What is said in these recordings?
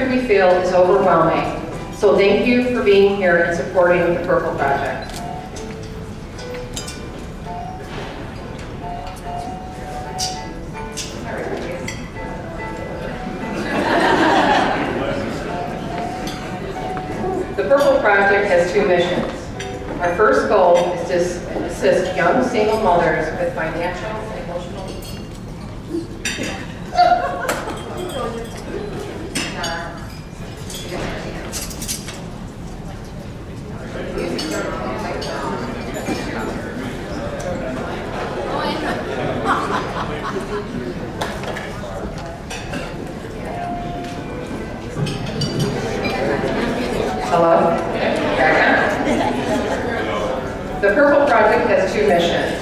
energy we feel is overwhelming. So thank you for being here and supporting the Purple Project. The Purple Project has two missions. Our first goal is to assist young single mothers with financial and emotional Hello? The Purple Project has two missions.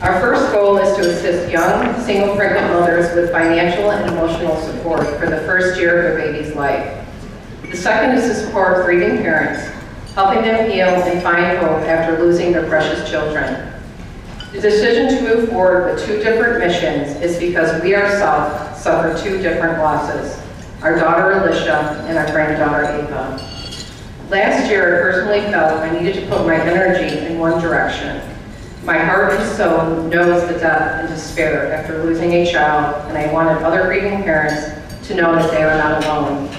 Our first goal is to assist young, single pregnant mothers with financial and emotional support for the first year of their baby's life. The second is to support grieving parents, helping them heal and find hope after losing their precious children. The decision to move forward with two different missions is because we ourselves suffer two different losses, our daughter Alicia and our granddaughter Ava. Last year, I personally felt I needed to put my energy in one direction. My heart and soul knows the depth and despair after losing a child, and I wanted other grieving parents to know that they are not alone.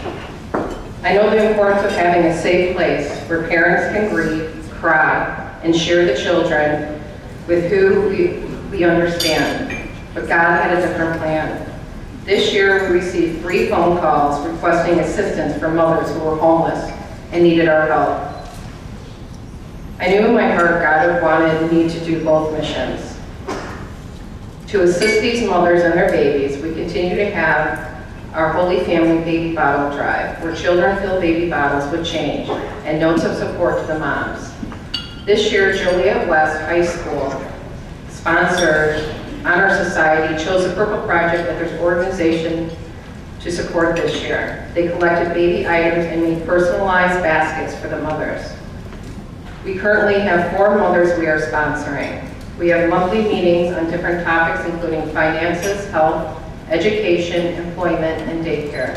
I know the importance of having a safe place where parents can grieve, cry, and share the children with who we understand. But God had a different plan. This year, we received 3 phone calls requesting assistance from mothers who were homeless and needed our help. I knew in my heart God had wanted me to do both missions. To assist these mothers and their babies, we continue to have our Holy Family Baby Bottle Drive, where children fill baby bottles with change and notes of support to the moms. This year, Joliet West High School sponsored Honor Society chose the Purple Project as their organization to support this year. They collected baby items and made personalized baskets for the mothers. We currently have 4 mothers we are sponsoring. We have monthly meetings on different topics including finances, health, education, employment, and daycare.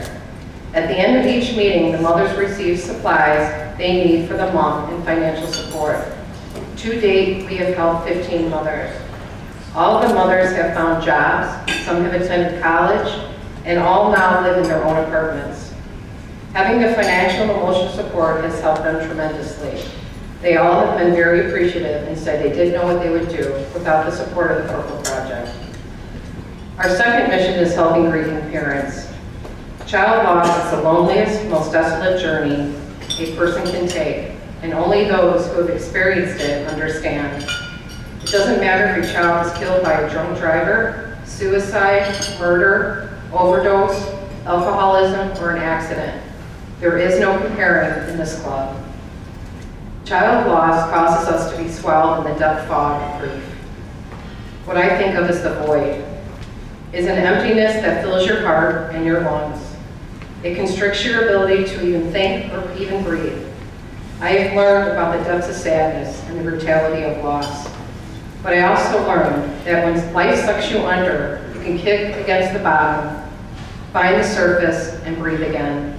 At the end of each meeting, the mothers receive supplies they need for the month and financial support. To date, we have helped 15 mothers. All of the mothers have found jobs, some have attended college, and all now live in their own apartments. Having the financial and emotional support has helped them tremendously. They all have been very appreciative and said they didn't know what they would do without the support of the Purple Project. Our second mission is helping grieving parents. Child loss is the loneliest, most desolate journey a person can take, and only those who have experienced it understand. It doesn't matter if your child is killed by a drunk driver, suicide, murder, overdose, alcoholism, or an accident. There is no comparing in this club. Child loss causes us to be swallowed in the deep fog of grief. What I think of as the void is an emptiness that fills your heart and your lungs. It constricts your ability to even think or even breathe. I have learned about the depths of sadness and the brutality of loss. But I also learned that when life sucks you under, you can kick against the bottom, find the surface, and breathe again.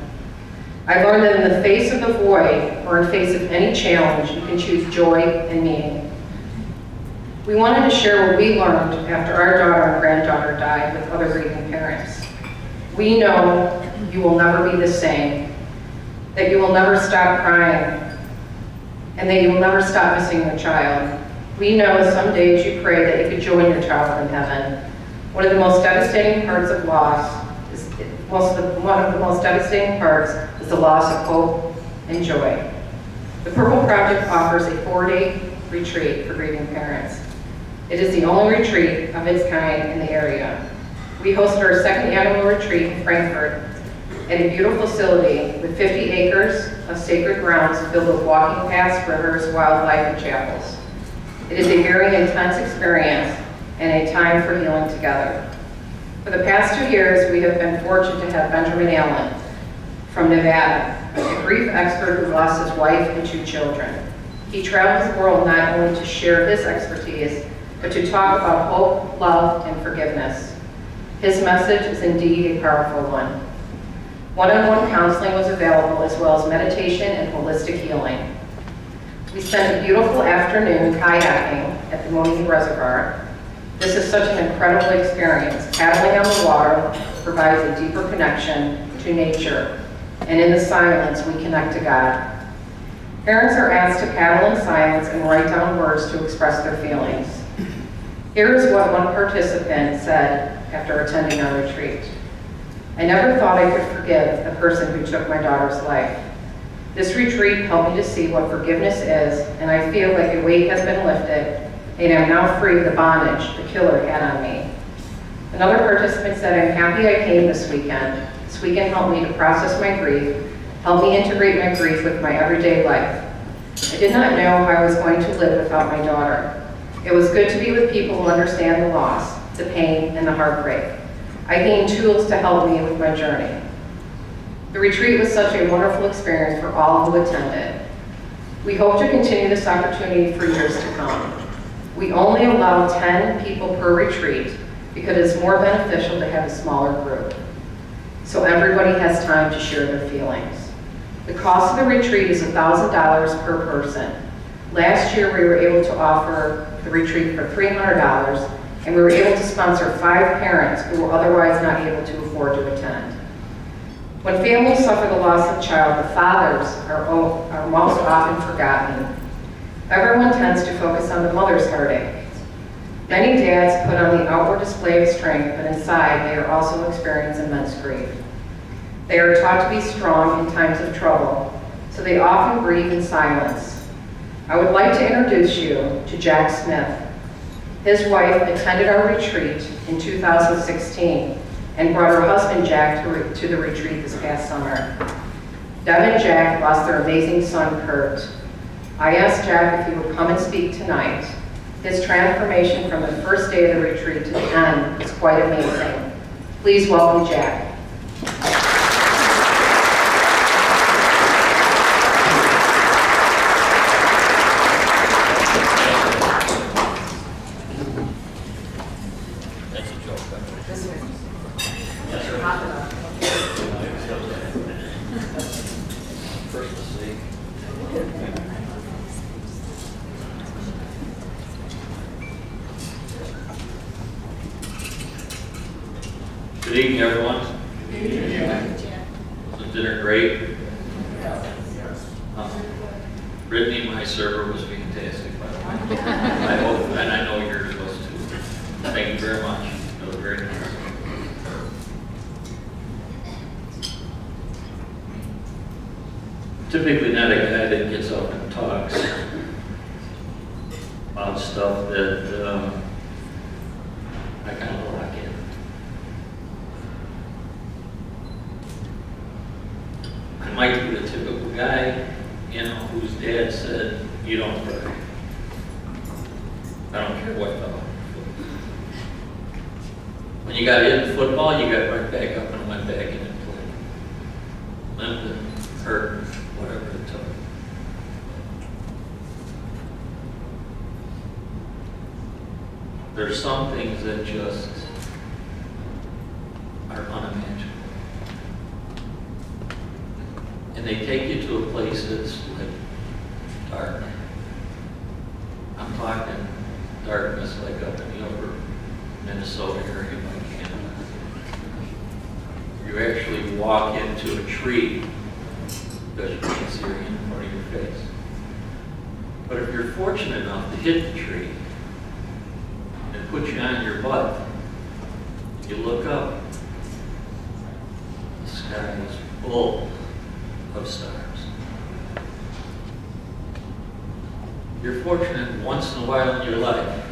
I learned that in the face of the void, or in face of any challenge, you can choose joy and meaning. We wanted to share what we learned after our daughter and granddaughter died with other grieving parents. We know you will never be the same, that you will never stop crying, and that you will never stop missing your child. We know some days you pray that you could join your child in heaven. One of the most devastating parts of loss is the loss of hope and joy. The Purple Project offers a 4-day retreat for grieving parents. It is the only retreat of its kind in the area. We hosted our second annual retreat in Frankfurt at a beautiful facility with 50 acres of sacred grounds filled with walking paths, rivers, wildlife, and chapels. It is a very intense experience and a time for healing together. For the past 2 years, we have been fortunate to have Benjamin Allen from Nevada, a grief expert who lost his wife and 2 children. He travels the world not only to share his expertise, but to talk about hope, love, and forgiveness. His message is indeed a powerful one. One-on-one counseling was available, as well as meditation and holistic healing. We spent a beautiful afternoon kayaking at the Mooney Reservoir. This is such an incredible experience. Paddling on the water provides a deeper connection to nature, and in the silence, we connect to God. Parents are asked to paddle in silence and write down words to express their feelings. Here is what one participant said after attending our retreat. I never thought I could forgive the person who took my daughter's life. This retreat helped me to see what forgiveness is, and I feel like a weight has been lifted, and I'm now free of the bondage the killer had on me. Another participant said, I'm happy I came this weekend. This weekend helped me to process my grief, helped me integrate my grief with my everyday life. I did not know how I was going to live without my daughter. It was good to be with people who understand the loss, the pain, and the heartbreak. I gained tools to help me with my journey. The retreat was such a wonderful experience for all who attended. We hope to continue this opportunity for years to come. We only allow 10 people per retreat because it's more beneficial to have a smaller group, so everybody has time to share their feelings. The cost of the retreat is $1,000 per person. Last year, we were able to offer the retreat for $300, and we were able to sponsor 5 parents who were otherwise not able to afford to attend. When families suffer the loss of a child, the fathers are most often forgotten. Everyone tends to focus on the mother's heartache. Many dads put on the outward display of strength, but inside they are also experiencing immense grief. They are taught to be strong in times of trouble, so they often grieve in silence. I would like to introduce you to Jack Smith. His wife attended our retreat in 2016 and brought her husband Jack to the retreat this past summer. Deb and Jack lost their amazing son, Kurt. I asked Jack if he would come and speak tonight. His transformation from the first day of the retreat to the end is quite amazing. Please welcome Jack. Good evening, everyone. Good evening. Was the dinner great? Brittany, my server, was fantastic, by the way. I hope, and I know yours was too. Thank you very much. That was very nice. Typically not a guy that gets up and talks about stuff that I kind of lock in. I might be the typical guy, whose dad said, you don't cry. I don't care what fellow. When you got into football, you got right back up and went back in and played. Limped and hurt, whatever it took. There's some things that just are unimaginable. And they take you to a place that's like dark. I'm talking darkness like up in the upper Minnesota area by Canada. You actually walk into a tree because you can't see anything in front of your face. But if you're fortunate enough to hit the tree and put you on your butt, you look up, the sky is full of stars. You're fortunate once in a while in your life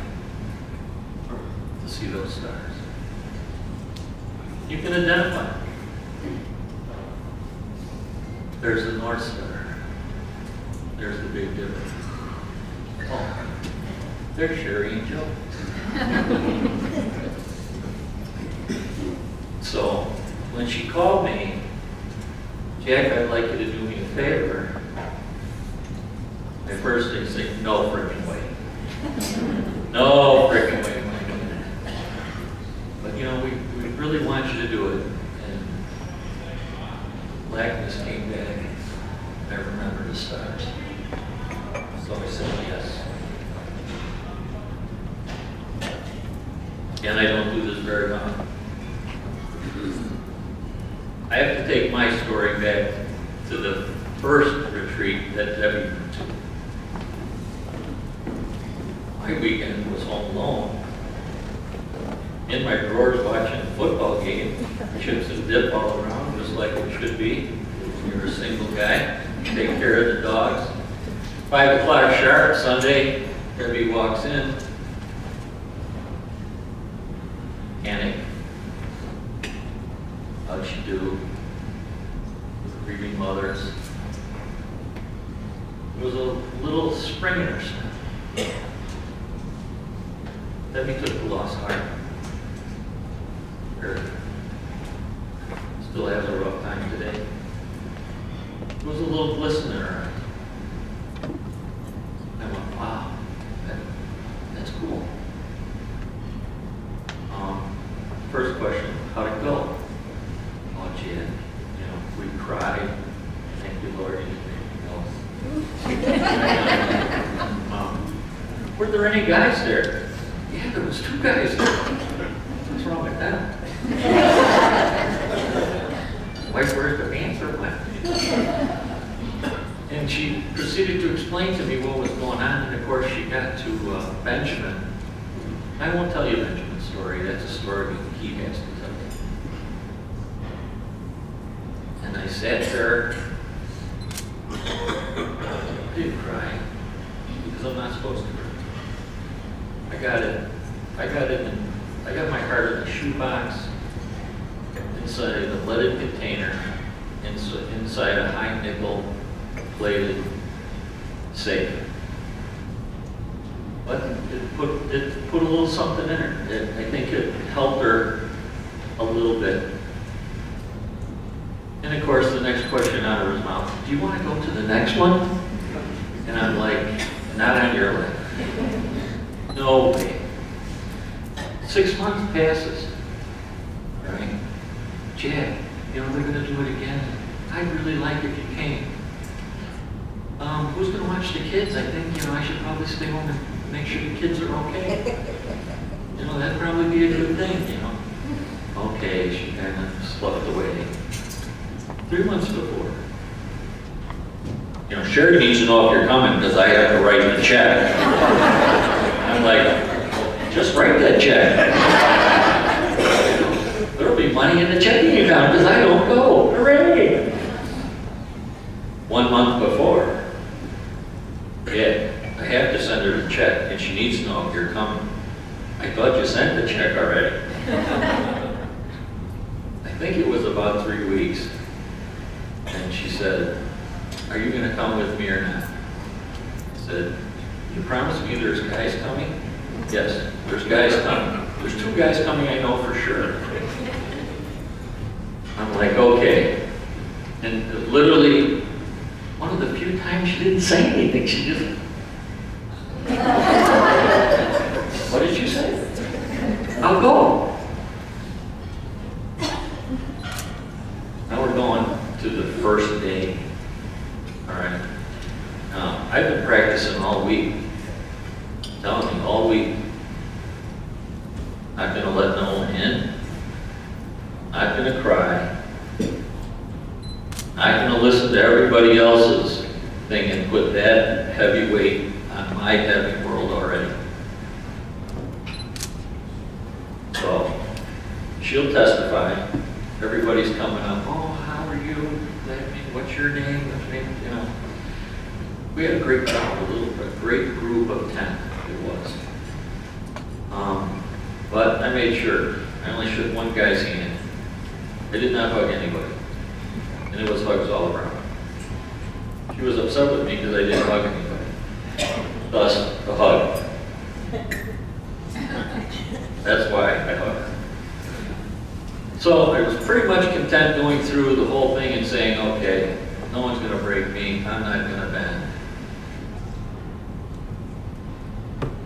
to see those stars. You can identify them. There's the North Star. There's the Big Dipper. Oh, there's Sherry and Joe. So when she called me, Jack, I'd like you to do me a favor. My first thing is say, no frickin' way. No frickin' way am I doing that. But we really want you to do it. And blackness came back. I remember the stars. So I said yes. And I don't do this very often. I have to take my story back to the first retreat that Debbie went to. My weekend was home alone. In my drawers watching a football game, chips and dip all around, just like it should be. You're a single guy, take care of the dogs. 5 o'clock sharp Sunday, Debbie walks in. Panic. How'd she do? Grieving mothers. It was a little spring in her step. Debbie took the lost heart. Her still has a rough time today. There was a little glisten in her eye. I went, wow, that's cool. First question, how'd it go? Oh, Jan, we cried. Thank you, Lord. Anything else? Were there any guys there? Yeah, there was 2 guys there. What's wrong with that? Wife, where's the answer went? And she proceeded to explain to me what was going on, and of course she got to Benjamin. I won't tell you Benjamin's story, that's a story he has to tell you. And I sat there, I didn't cry, because I'm not supposed to cry. I got my heart in a shoebox, inside a leaded container, inside a high nickel plated safe. But it put a little something in her. I think it helped her a little bit. And of course, the next question out of his mouth, do you want to go to the next one? And I'm like, not on your list. No way. 6 months passes, right? Jack, they're going to do it again. I'd really like if you came. Who's going to watch the kids? I think, I should probably stay home and make sure the kids are okay. That'd probably be a good thing, Okay, she kind of sloughed away. 3 months before. Sherry needs to know if you're coming because I have to write the check. I'm like, just write that check. There'll be money in the checking account because I don't go. Hooray! 1 month before. Yeah, I have to send her the check and she needs to know if you're coming. I thought you sent the check already. I think it was about 3 weeks. And she said, are you going to come with me or not? I said, you promise me there's guys coming? Yes, there's guys coming. There's 2 guys coming, I know for sure. I'm like, okay. And literally, one of the few times she didn't say anything, she just... What did you say? I'll go. Now we're going to the first day. All right. Now, I've been practicing all week. Telling me all week. Not going to let no one in. Not going to cry. Not going to listen to everybody else's thing and put that heavy weight on my heavy world already. So, she'll testify. Everybody's coming up. Oh, how are you? What's your name? What's your name? We had a great crowd, a great group of 10. It was. But I made sure. I only shook one guy's hand. I did not hug anybody. And it was hugs all around. She was upset with me because I didn't hug anybody. Thus, the hug. That's why I hugged her. So I was pretty much content going through the whole thing and saying, okay, no one's going to break me. I'm not going to bend.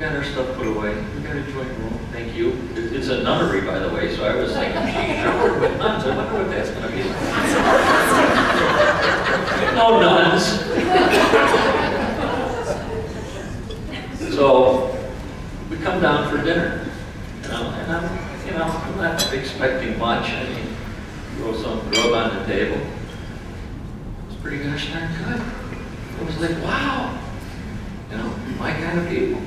Got our stuff put away. We got a joint room. Thank you. It's a nunnery, by the way, so I was thinking, gee, sure, with nuns. I wonder what that's going to be like. no nuns. So we come down for dinner, and I'm not expecting much. I mean, throw some grub on the table. It's pretty gosh darn good. I was like, wow, my kind of people.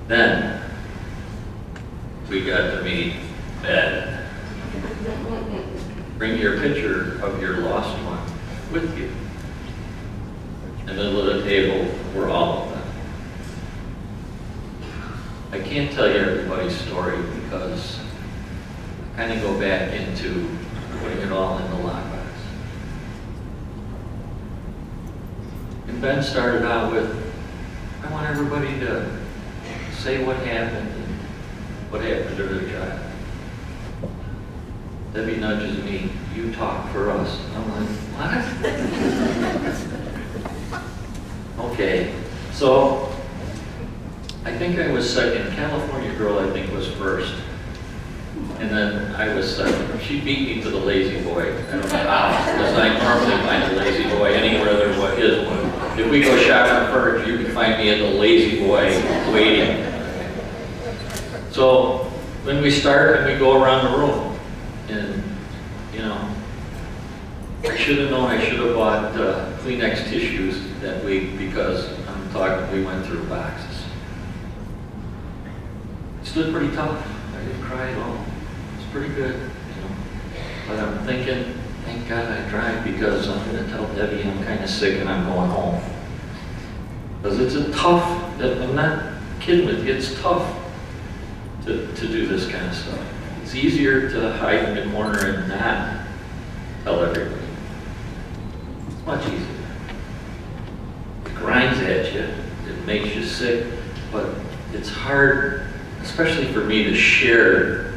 Then we got to meet Ben. Bring your picture of your lost one with you. And then at the table were all of them. I can't tell you everybody's story because I kind of go back into putting it all in the lockbox. And Ben started out with, I want everybody to say what happened and what happened to their child. Debbie nudges me, you talk for us. I'm like, what? Okay, so I think I was second. California Girl, I think, was first. And then I was second. She beat me to the lazy boy. I don't know how, because I normally find a lazy boy anywhere there what is one. If we go shopping first, you can find me at the lazy boy waiting. So when we start and we go around the room, and I should have known I should have bought Kleenex tissues that week because we went through boxes. It stood pretty tough. I didn't cry at all. It's pretty good, But I'm thinking, thank God I tried because I'm going to tell Debbie I'm kind of sick and I'm going home. Because it's a tough, I'm not kidding with you, it's tough to do this kind of stuff. It's easier to hide in the corner and not tell everybody. It's much easier. It grinds at you, it makes you sick, but it's hard, especially for me, to share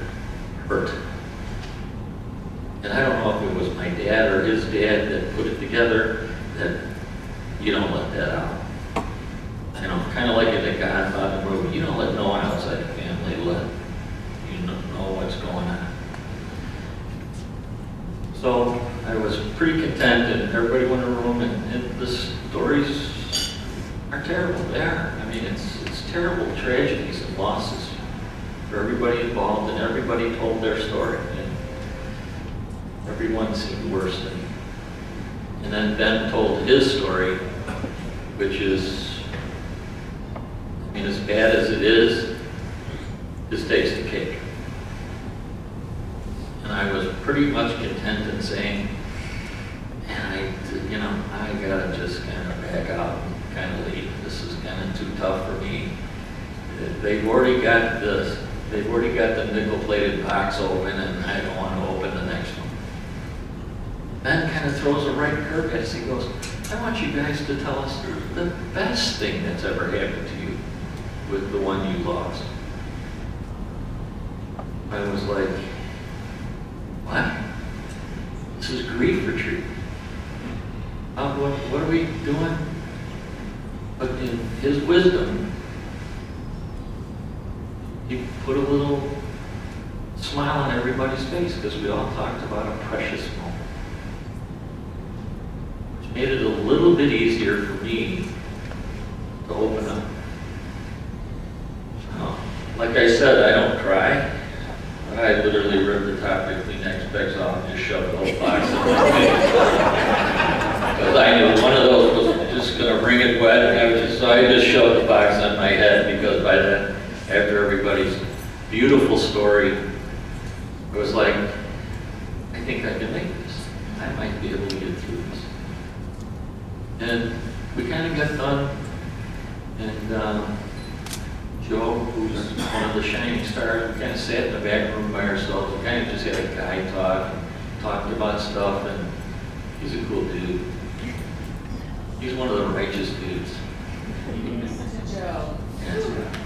hurt. And I don't know if it was my dad or his dad that put it together, that you don't let that out. Kind of like in the Godfather movie, you don't let no one outside the family let you know what's going on. So I was pretty content, and everybody went in a room, and the stories are terrible. They are. I mean, it's terrible tragedies and losses for everybody involved, and everybody told their story, and everyone seemed worse than me. And then Ben told his story, which is, as bad as it is, this takes the cake. And I was pretty much content in saying, man, I gotta just kind of back out and kind of leave. This is kind of too tough for me. They've already got the nickel-plated box open, and I don't want to open the next one. Ben kind of throws a right curve at us. He goes, I want you guys to tell us the best thing that's ever happened to you with the one you lost. I was like, what? This is grief retreat. What are we doing? But in his wisdom, he put a little smile on everybody's face because we all talked about a precious moment. Which made it a little bit easier for me to open up. Like I said, I don't cry. I literally ripped the top of the Kleenex bags off and just shoved the whole box in my face. Because I knew one of those was just going to bring it wet, and so I just shoved the box on my head, because by then, after everybody's beautiful story, it was like, I think I can make this. I might be able to get through this. And we kind of got done, and Joe, who's one of the shining stars, we kind of sat in the back room by ourselves. We kind of just had a guy talk, and talked about stuff, and he's a cool dude. He's one of the righteous dudes. To Joe. Yeah,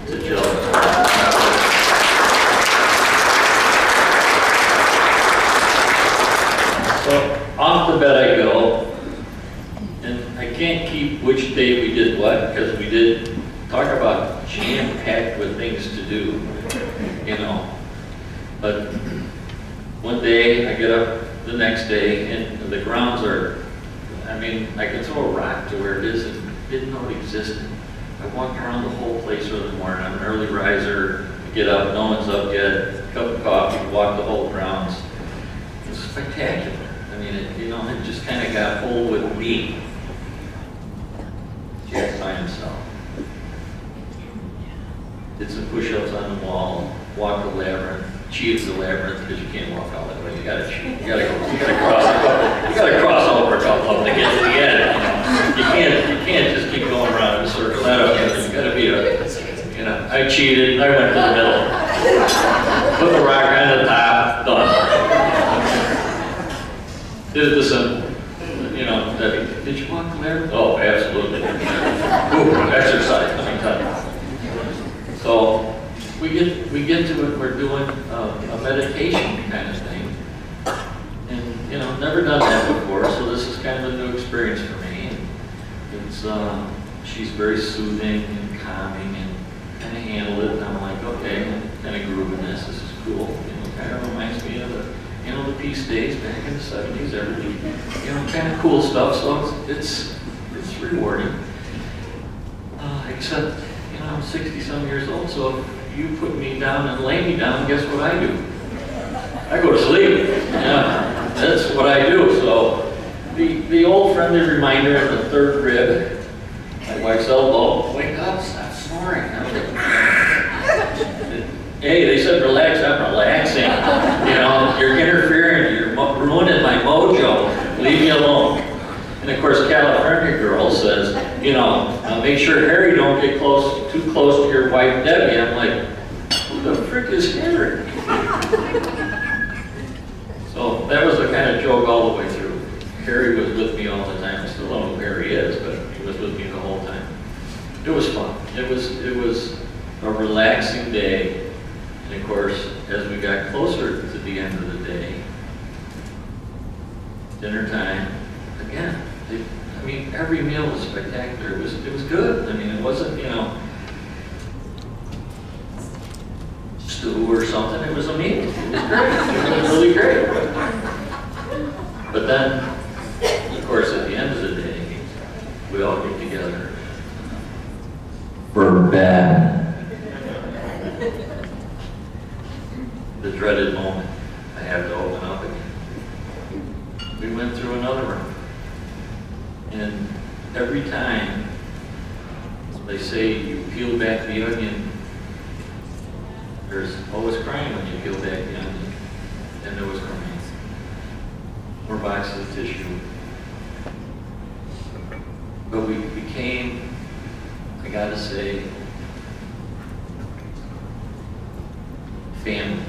to Joe. So off the bed I go, and I can't keep which day we did what, because we did talk about jam-packed with things to do, But one day I get up the next day, and the grounds are I mean, I could throw a rock to where it is and didn't know it existed. I walked around the whole place early in the morning. I'm an early riser. I get up, no one's up yet. Cup of coffee, walk the whole grounds. It was spectacular. I mean, it just kind of got whole with me. Jack by himself. Did some push-ups on the wall, walked the labyrinth, cheated the labyrinth because you can't walk all that way. You gotta cheat. You gotta cross over a couple of them to get to the end. You can't just keep going around in a circle. You gotta be I cheated. I went to the middle. Put the rock on the top. Done. Did the simple. Did you walk the labyrinth? Oh, absolutely. Ooh, exercise. Let me tell you. So we get to it. We're doing a meditation kind of thing, and never done that before. So this is kind of a new experience for me. And it's she's very soothing and calming and kind of handled it. And I'm like, okay, I'm kind of grooving this. This is cool. Kind of reminds me of the peace days back in the 70s. Everything, kind of cool stuff. So it's rewarding. Except, I'm 60-some years old, so if you put me down and lay me down, guess what I do? I go to sleep. Yeah, that's what I do. So the old friendly reminder in the third rib, my wife's elbow, wake up, stop snoring. Hey, they said relax, I'm relaxing. You're interfering, you're ruining my mojo. Leave me alone. And of course, California girl says, make sure Harry don't get too close to your wife Debbie. I'm like, who the frick is Harry? So that was the kind of joke all the way through. Harry was with me all the time. I still don't know who Harry is, but he was with me the whole time. It was fun. It was a relaxing day. And of course, as we got closer to the end of the day, dinner time, again, every meal was spectacular. It was good. It wasn't, stew or something. It was a meal. It was great. It was really great. But then, of course, at the end of the day, we all get together for bed. The dreaded moment. I have to open up again. We went through another room. And every time they say you peel back the onion, there's always crying when you peel back the onion. And there was crying. More boxes of tissue. But we became, I gotta say, family.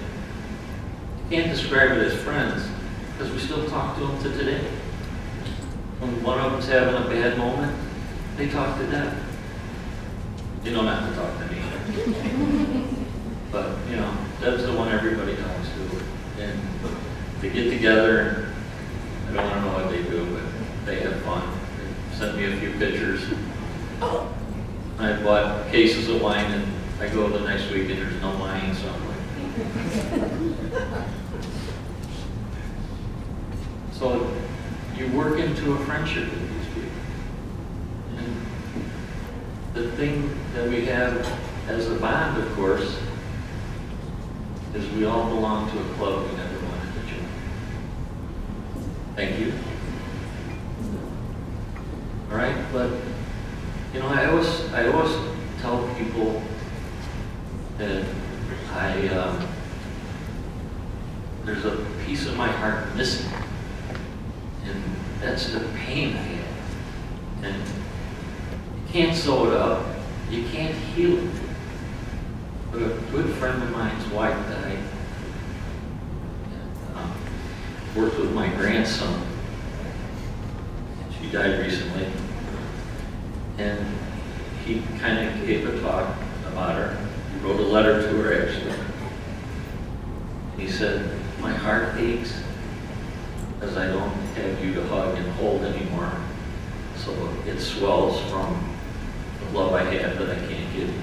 You can't describe it as friends because we still talk to them to today. When one of them's having a bad moment, they talk to them. Not to talk to me. But, Deb's the one everybody talks to. And they get together, and I don't want to know what they do, but they have fun. They sent me a few pictures. I bought cases of wine, and I go the next week, and there's no wine, so I'm like... So you work into a friendship with these people. And the thing that we have as a bond, of course, is we all belong to a club we never wanted to join. Thank you. All right, but I always tell people that there's a piece of my heart missing. And that's the pain I had. And you can't sew it up. You can't heal it. But a good friend of mine's wife died. Worked with my grandson. She died recently. And he kind of gave a talk about her. He wrote a letter to her, actually. He said, my heart aches because I don't have you to hug and hold anymore. So it swells from the love I have that I can't give you.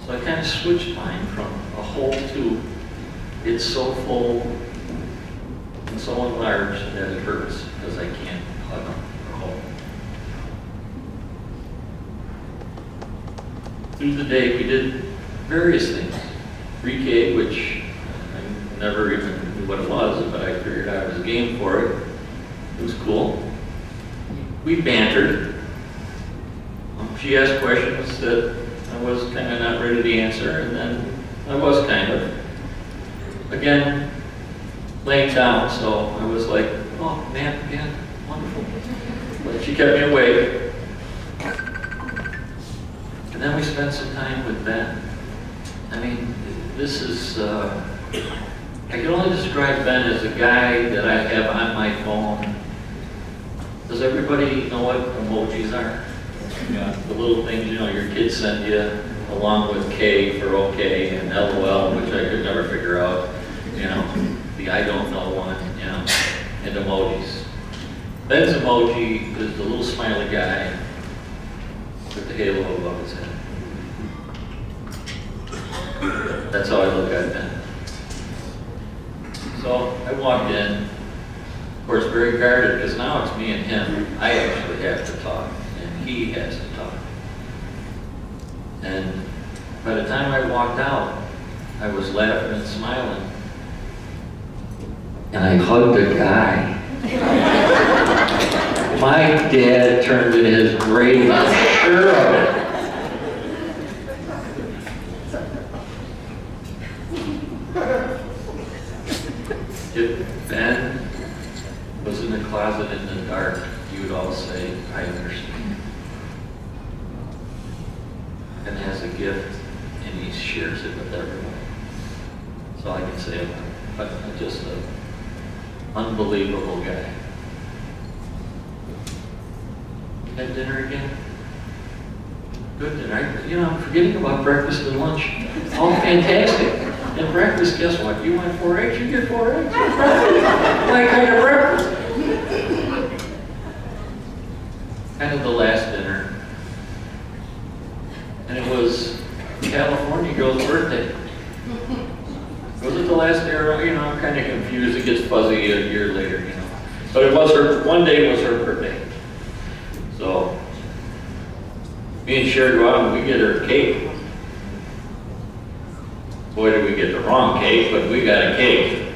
So I kind of switched mine from a hole to it's so full and so enlarged that it hurts because I can't hug through the day, we did various things. Pre-K, which I never even knew what it was, but I figured I was game for it. It was cool. We bantered. She asked questions that I was kind of not ready to answer, and then I was kind of. Again, laying down, so I was like, oh man, yeah, wonderful. But she kept me awake. And then we spent some time with Ben. I mean, this is, I can only describe Ben as a guy that I have on my phone. Does everybody know what emojis are? Yeah. The little things, you know, your kids send you, along with K for okay, and LOL, which I could never figure out, you know, the I don't know one, you know, and emojis. Ben's emoji is the little smiley guy with the halo above his head. That's how I look at Ben. So I walked in, of course, very guarded, because now it's me and him. I actually have to talk, and he has to talk. And by the time I walked out, I was laughing and smiling. And I hugged a guy. My dad turned in his grave, I'm sure of it. If Ben was in the closet in the dark, you would all say, I understand. And has a gift, and he shares it with everyone. That's all I can say about it. But just an unbelievable guy. Had dinner again? Good dinner. You know, I'm forgetting about breakfast and lunch. All fantastic. And breakfast, guess what? You want 4 eggs, you get 4 eggs. My kind of breakfast. Kind of the last dinner. And it was California girl's birthday. Was it the last day? You know, I'm kind of confused. It gets fuzzy a year later, you know. But it was her, one day was her birthday. So, me and Sherry go out and we get her cake. Boy, did we get the wrong cake, but we got a cake.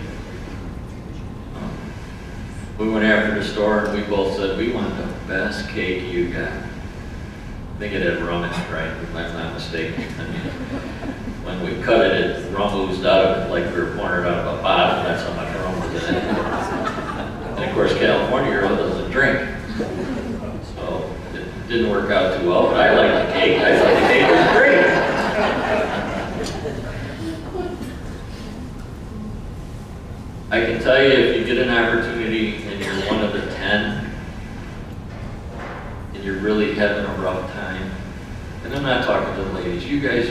We went after the store and we both said, we want the best cake you got. I think it had rum in it, right? If I'm not mistaken. I mean, when we cut it, it rum oozed out of it like we were pouring it out of a bottle. That's how much rum was in it. And of course, California girl doesn't drink. So it didn't work out too well, but I liked the cake. I thought the cake was great. I can tell you, if you get an opportunity and you're one of the 10, and you're really having a rough time, and I'm not talking to the ladies, you guys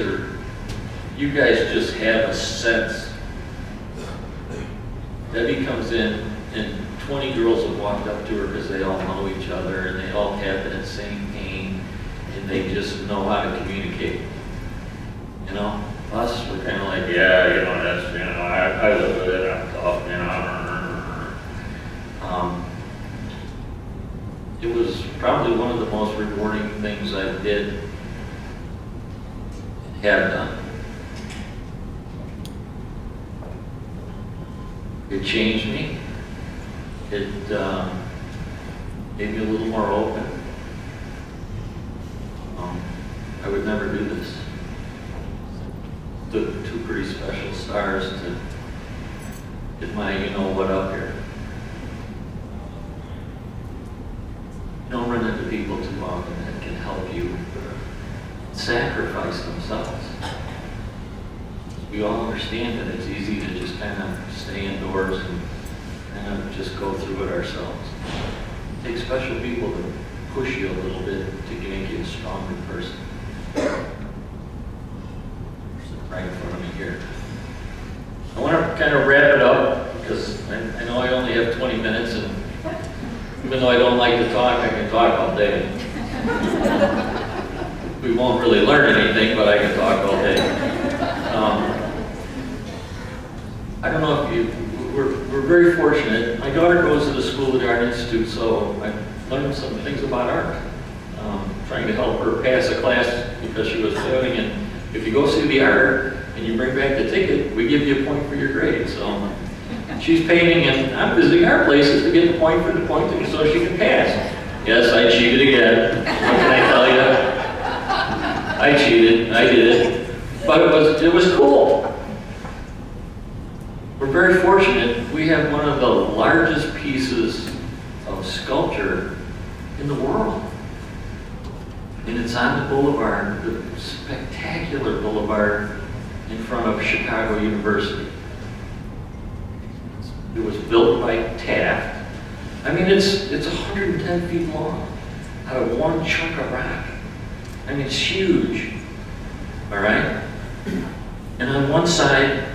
just have a sense. Debbie comes in, and 20 girls have walked up to her because they all know each other, and they all have that same pain, and they just know how to communicate. You know? Us, we're kind of like, yeah, you know, that's, you know, I live with it, I'm tough, you know. It was probably one of the most rewarding things I did and have done. It changed me. It made me a little more open. I would never do this. Took 2 pretty special stars to get my you-know-what up here. You don't run into people too often that can help you sacrifice themselves. We all understand that it's easy to just kind of stay indoors and kind of just go through it ourselves. It takes special people to push you a little bit to make you a stronger person. Right in front of me here. I want to kind of wrap it up because I know I only have 20 minutes, and even though I don't like to talk, I can talk all day. We won't really learn anything, but I can talk all day. I don't know if we're very fortunate. My daughter goes to the School of the Art Institute, so I've learned some things about art. trying to help her pass a class because she was failing. And if you go see the art and you bring back the ticket, we give you a point for your grade. So she's painting, and I'm visiting our places to get the point for the pointing so she can pass. Yes, I cheated again. What can I tell you? I cheated. I did it. But it was cool. We're very fortunate. We have one of the largest pieces of sculpture in the world. And it's on the boulevard, the spectacular boulevard in front of Chicago University. It was built by Taft. I mean, it's 110 feet long out of one chunk of rock. I mean, it's huge. All right? And on one side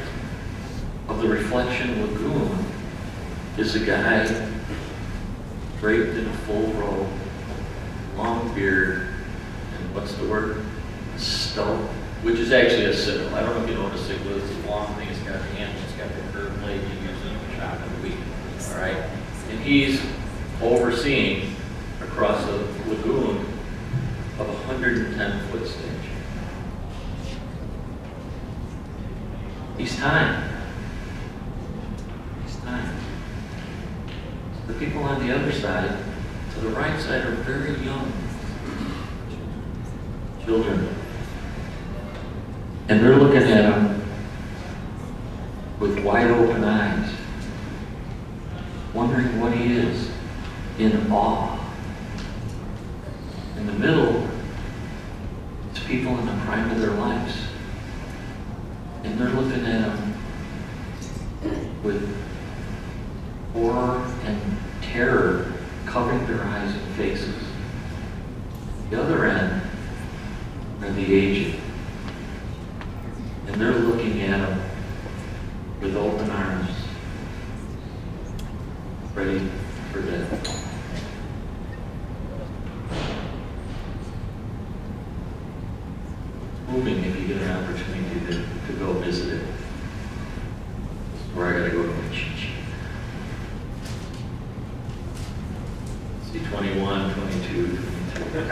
of the reflection lagoon is a guy draped in a full robe, long beard, and what's the word? A stoat, which is actually a sickle. I don't know if you know what a sickle is. It's a long thing. It's got a handle. It's got the curved blade you use in the shop in the week. All right? And he's overseeing across a lagoon of a 110-foot stage. He's time. He's time. The people on the other side, to the right side, are very young children. And they're looking at him with wide open eyes, wondering what he is, in awe. In the middle, it's people in the prime of their lives. And they're looking at him with horror and terror covering their eyes and faces. The other end are the aged. And they're looking at him with open arms, ready for death. Moving if you get an opportunity to go visit it. Or I gotta go to my cheat sheet. See 21, 22, 23.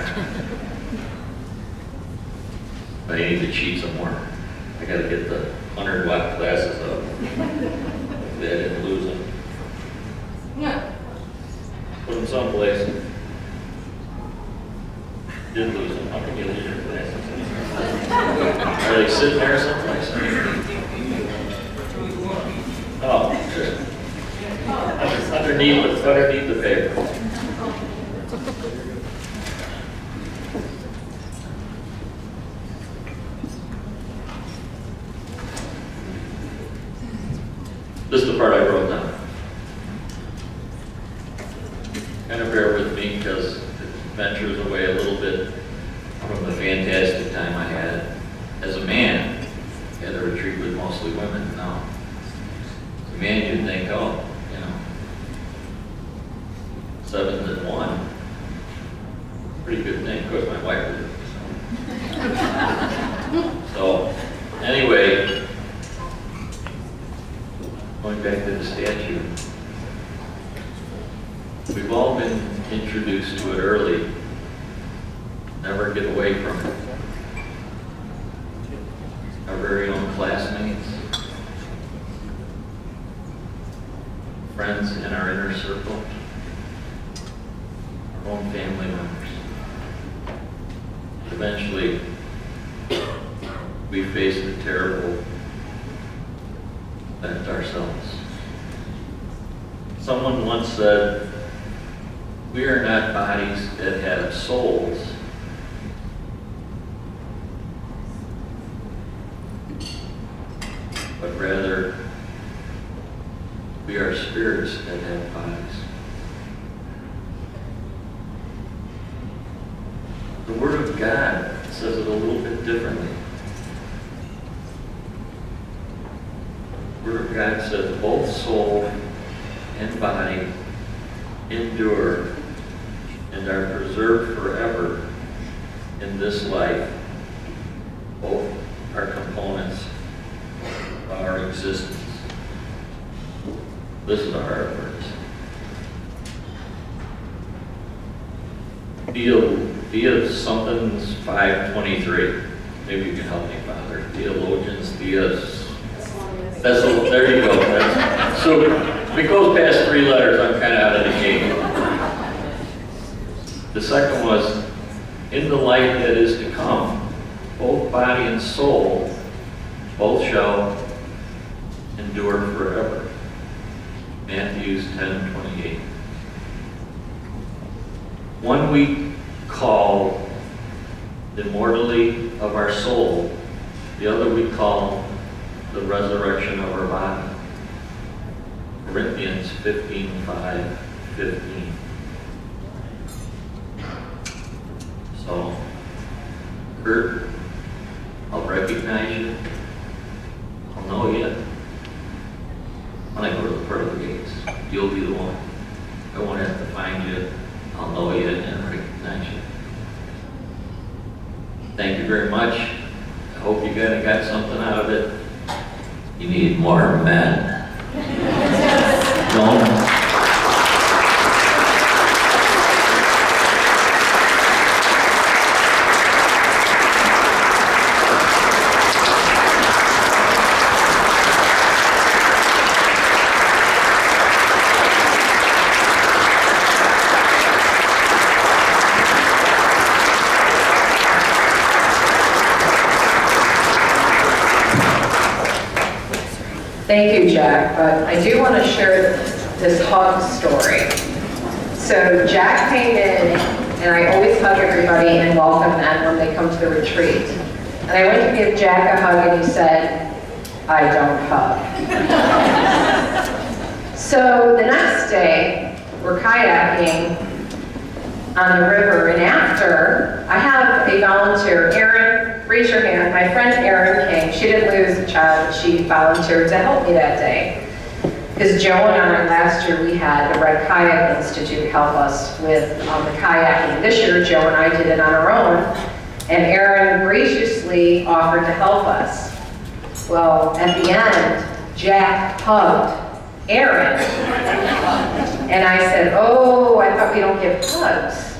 I need to cheat some more. I gotta get the 100-watt glasses up. Hopefully I didn't lose them. Yeah. Put them someplace. Did lose them. How can you lose your glasses? Are they sitting there someplace? Oh, sure. Underneath the paper. This is the part I wrote down. Kind of bear with me because it ventures away a little bit from the fantastic time I had as a man at a retreat with mostly women. Now, as a man, you'd think, oh, 7 to 1, pretty good thing. Of course, my wife did it. So, anyway, going back to the statue, we've all been introduced to it early. Never get away from it. Our very own classmates, friends in our inner circle, our own family members. Eventually, we face the terrible fact ourselves. Someone once said, "We are not bodies that have souls. But rather, we are spirits that have bodies." The Word of God says it a little bit differently. The Word of God says both soul and body endure and are preserved forever in this life. Both are components of our existence. This is the hard words. something's 5:23. Maybe you can help me, Father. Theologians, there you go. So if it goes past 3 letters, I'm kind of out of the game. The second was, in the light that is to come, both body and soul, both shall endure forever. Matthew 10:28. One we call the immortality of our soul, the other we call the resurrection of our body. Corinthians 15:5-15. So, Kurt, I'll recognize you. I'll know you. When I go to the pearly gates, you'll be the one. I won't have to find you. I'll know you and recognize you. Thank you very much. I hope you got something out of it. You need more men. Don't. Thank you, Jack, but I do want to share this hug story. So Jack came in, and I always hug everybody and welcome them when they come to the retreat. And I went to give Jack a hug, and he said, "I don't hug." So the next day, we're kayaking on the river, and after, I have a volunteer, Erin, raise your hand. My friend Erin came. She didn't lose a child, she volunteered to help me that day. Because Joe and I, last year, we had the Red Kayak Institute help us with the kayaking. This year, Joe and I did it on our own, and Erin graciously offered to help us. Well, at the end, Jack hugged Erin. And I said, "Oh, I thought we don't give hugs."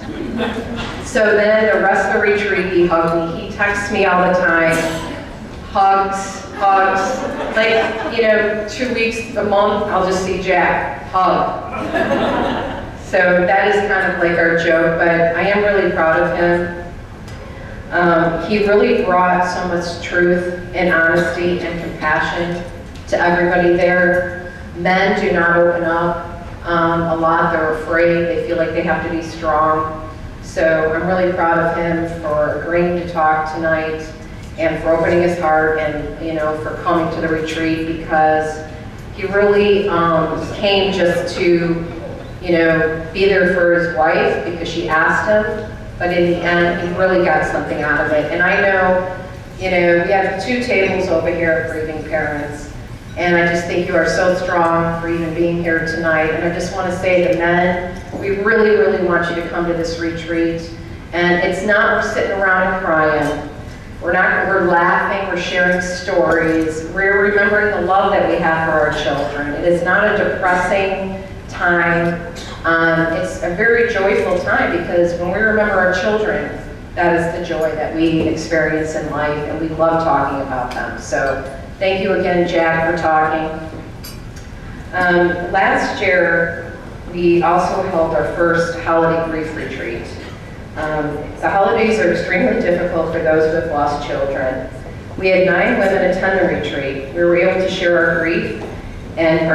So then the rest of the retreat, he hugged me. He texts me all the time. Hugs. Like, 2 weeks, a month, I'll just see Jack. Hug. So that is kind of like our joke, but I am really proud of him. He really brought so much truth and honesty and compassion to everybody there. Men do not open up a lot. They're afraid. They feel like they have to be strong. So I'm really proud of him for agreeing to talk tonight and for opening his heart and, for coming to the retreat, because he really came just to, be there for his wife because she asked him. But in the end, he really got something out of it. And I know, we have 2 tables over here at Grieving Parents. And I just think you are so strong for even being here tonight. And I just want to say to men, we really, really want you to come to this retreat. And it's not we're sitting around and crying. We're laughing, we're sharing stories. We're remembering the love that we have for our children. It is not a depressing time. It's a very joyful time, because when we remember our children, that is the joy that we experience in life, and we love talking about them. So thank you again, Jack, for talking. Last year, we also held our first holiday grief retreat. The holidays are extremely difficult for those who have lost children. We had 9 women attend the retreat. We were able to share our grief and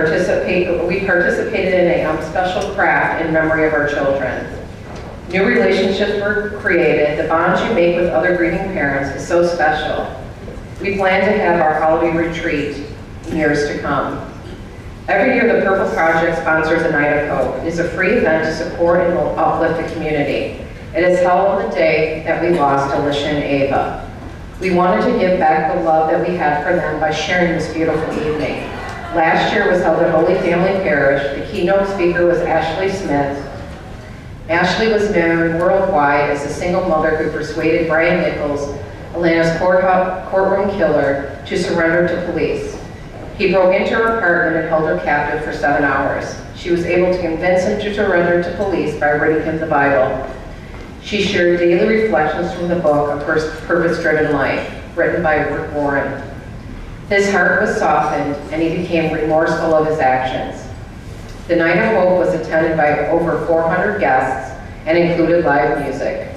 we participated in a special craft in memory of our children. New relationships were created. The bonds you make with other grieving parents is so special. We plan to have our holiday retreat in years to come. Every year, the Purple Project sponsors a Night of Hope. It is a free event to support and uplift the community. It is held on the day that we lost Alicia and Ava. We wanted to give back the love that we had for them by sharing this beautiful evening. Last year was held at Holy Family Parish. The keynote speaker was Ashley Smith. Ashley was known worldwide as the single mother who persuaded Brian Nichols, Atlanta's courtroom killer, to surrender to police. He broke into her apartment and held her captive for 7 hours. She was able to convince him to surrender to police by reading him the Bible. She shared daily reflections from the book, A Purpose-Driven Life, written by Rick Warren. His heart was softened, and he became remorseful of his actions. The Night of Hope was attended by over 400 guests and included live music.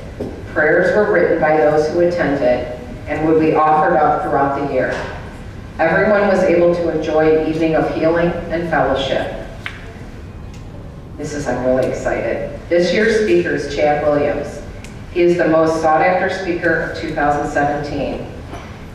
Prayers were written by those who attended and would be offered up throughout the year. Everyone was able to enjoy an evening of healing and fellowship. I'm really excited. This year's speaker is Chad Williams. He is the most sought-after speaker of 2017.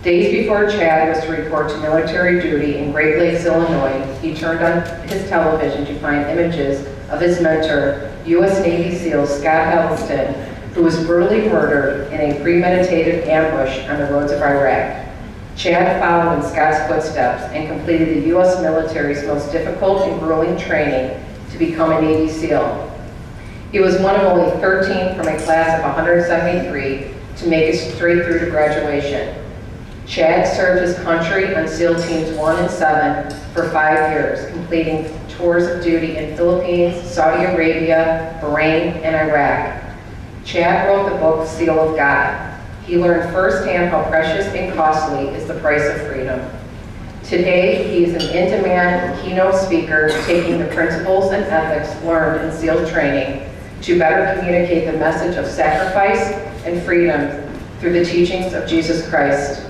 Days before Chad was to report to military duty in Great Lakes, Illinois, he turned on his television to find images of his mentor, U.S. Navy SEAL Scott Helliston, who was brutally murdered in a premeditated ambush on the roads of Iraq. Chad followed in Scott's footsteps and completed the U.S. military's most difficult and grueling training to become a Navy SEAL. He was one of only 13 from a class of 173 to make it straight through to graduation. Chad served his country on SEAL Teams 1 and 7 for 5 years, completing tours of duty in Philippines, Saudi Arabia, Bahrain, and Iraq. Chad wrote the book Seal of God. He learned firsthand how precious and costly is the price of freedom. Today, he is an in-demand keynote speaker taking the principles and ethics learned in SEAL training to better communicate the message of sacrifice and freedom through the teachings of Jesus Christ.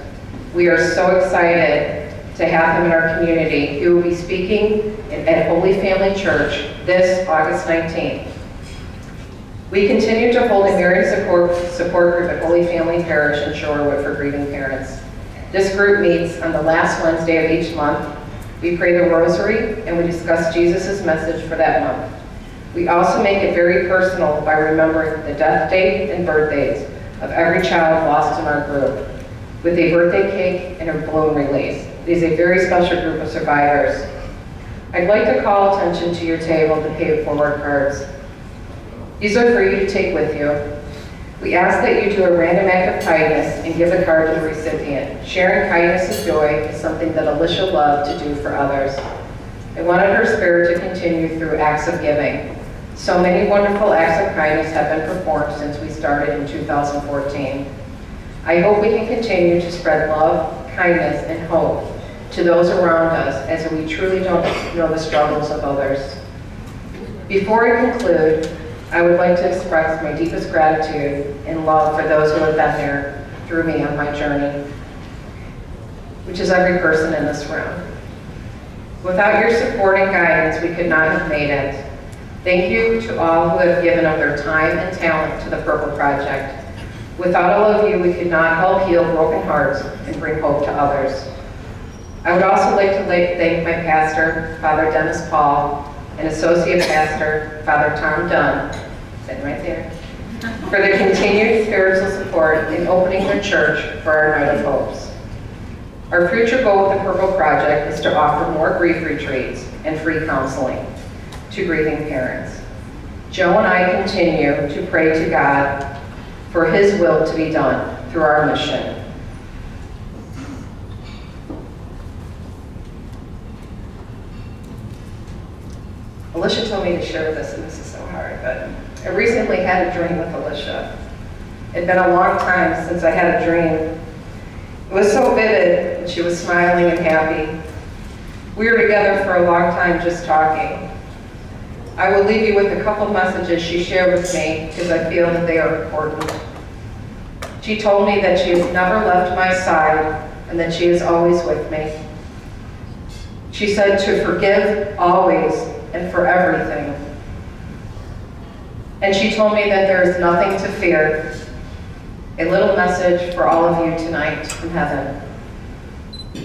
We are so excited to have him in our community. He will be speaking at Holy Family Church this August 19th. We continue to hold a marriage support group at Holy Family Parish in Shorewood for grieving parents. This group meets on the last Wednesday of each month. We pray the rosary and we discuss Jesus' message for that month. We also make it very personal by remembering the death date and birthdays of every child lost in our group, with a birthday cake and a balloon release. It is a very special group of survivors. I'd like to call attention to your table to pay it forward cards. These are for you to take with you. We ask that you do a random act of kindness and give a card to the recipient. Sharing kindness and joy is something that Alicia loved to do for others. I wanted her spirit to continue through acts of giving. So many wonderful acts of kindness have been performed since we started in 2014. I hope we can continue to spread love, kindness, and hope to those around us as we truly don't know the struggles of others. Before I conclude, I would like to express my deepest gratitude and love for those who have been there through me on my journey, which is every person in this room. Without your support and guidance, we could not have made it. Thank you to all who have given of their time and talent to the Purple Project. Without all of you, we could not help heal broken hearts and bring hope to others. I would also like to thank my pastor, Father Dennis Paul, and associate pastor, Father Tom Dunn, sitting right there, for the continued spiritual support in opening their church for our Night of Hopes. Our future goal with the Purple Project is to offer more grief retreats and free counseling to grieving parents. Joe and I continue to pray to God for His will to be done through our mission. Alicia told me to share this, and this is so hard, but I recently had a dream with Alicia. It had been a long time since I had a dream. It was so vivid, and she was smiling and happy. We were together for a long time just talking. I will leave you with a couple messages she shared with me because I feel that they are important. She told me that she has never left my side and that she is always with me. She said to forgive always and for everything. And she told me that there is nothing to fear. A little message for all of you tonight from heaven.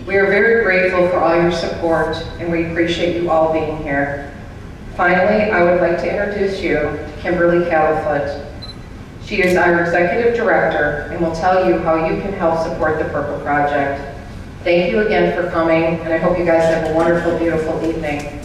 We are very grateful for all your support, and we appreciate you all being here. Finally, I would like to introduce you to Kimberly Califoot. She is our Executive Director and will tell you how you can help support the Purple Project. Thank you again for coming, and I hope you guys have a wonderful, beautiful evening.